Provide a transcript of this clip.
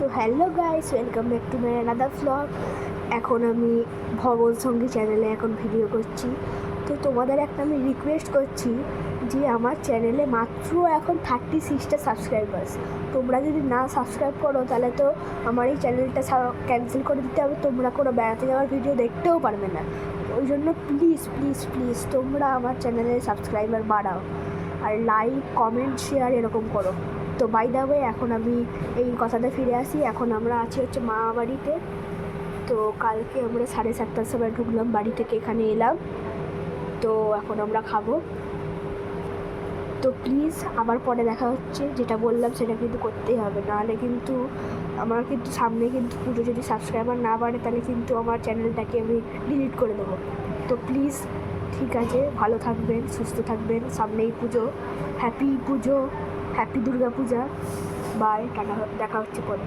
তো hello guys, welcome back to my another blog. এখন আমি ভবন সঙ্গী চ্যানেলে এখন ভিডিও করছি। তো তোমাদের একটা আমি রিকোয়েস্ট করছি যে আমার চ্যানেলে মাত্র এখন 36টা সাবস্ক্রাইবার্স। তোমরা যদি না সাবস্ক্রাইব করো তাহলে তো আমার এই চ্যানেলটা ক্যান্সেল করে দিতে হবে। তোমরা কোনো বেড়াতে যাওয়ার ভিডিও দেখতেও পারবে না। ওই জন্য প্লিজ প্লিজ প্লিজ তোমরা আমার চ্যানেলে সাবস্ক্রাইবার বাড়াও, আর লাইক কমেন্ট শেয়ার এরকম করো। তো বাই দ্য ওয়ে, এখন আমি এই কথাটা ফিরে আসি। এখন আমরা আছি মা বাড়িতে। তো কালকে আমরা 7:30টার সময় ঢুকলাম বাড়ি থেকে, এখানে এলাম। তো এখন আমরা খাবো। তো প্লিজ আবার পরে দেখা হচ্ছে। যেটা বললাম সেটা কিন্তু করতেই হবে, নাহলে কিন্তু আমার কিন্তু সামনে কিন্তু পুজো, যদি সাবস্ক্রাইবার না বাড়ে তাহলে কিন্তু আমার চ্যানেলটাকে আমি ডিলিট করে দেবো। তো প্লিজ ঠিক আছে, ভালো থাকবেন, সুস্থ থাকবেন। সামনেই Pujo, happy Pujo, happy Durga Puja. Bye, tata, দেখা হচ্ছে পরে।